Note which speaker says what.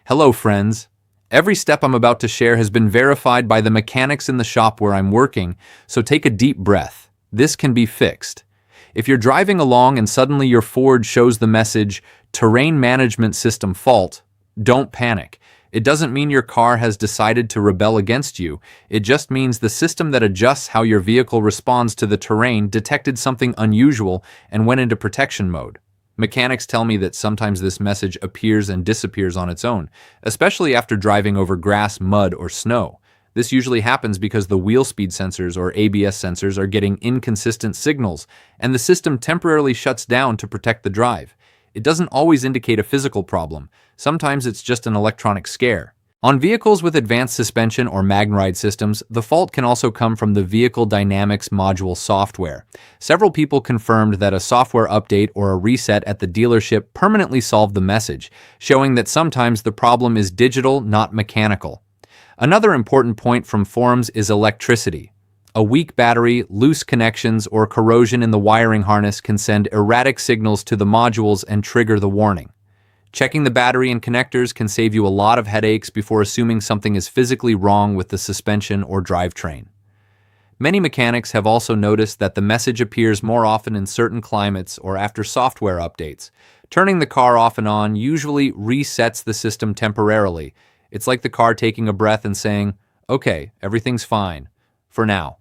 Speaker 1: Hello, friends. Every step I'm about to share has been verified by the mechanics in the shop where I'm working, so take a deep breath. This can be fixed. If you're driving along and suddenly your Ford shows the message, Terrain Management System Fault, don't panic. It doesn't mean your car has decided to rebel against you. It just means the system that adjusts how your vehicle responds to the terrain detected something unusual and went into protection mode. Mechanics tell me that sometimes this message appears and disappears on its own, especially after driving over grass, mud, or snow. This usually happens because the wheel speed sensors or ABS sensors are getting inconsistent signals, and the system temporarily shuts down to protect the drive. It doesn't always indicate a physical problem. Sometimes it's just an electronic scare. On vehicles with advanced suspension or MagneRide systems, the fault can also come from the Vehicle Dynamics Module software. Several people confirmed that a software update or a reset at the dealership permanently solved the message, showing that sometimes the problem is digital, not mechanical. Another important point from forums is electricity. A weak battery, loose connections, or corrosion in the wiring harness can send erratic signals to the modules and trigger the warning. Checking the battery and connectors can save you a lot of headaches before assuming something is physically wrong with the suspension or drivetrain. Many mechanics have also noticed that the message appears more often in certain climates or after software updates. Turning the car off and on usually resets the system temporarily. It's like the car taking a breath and saying, "Okay, everything's fine, for now."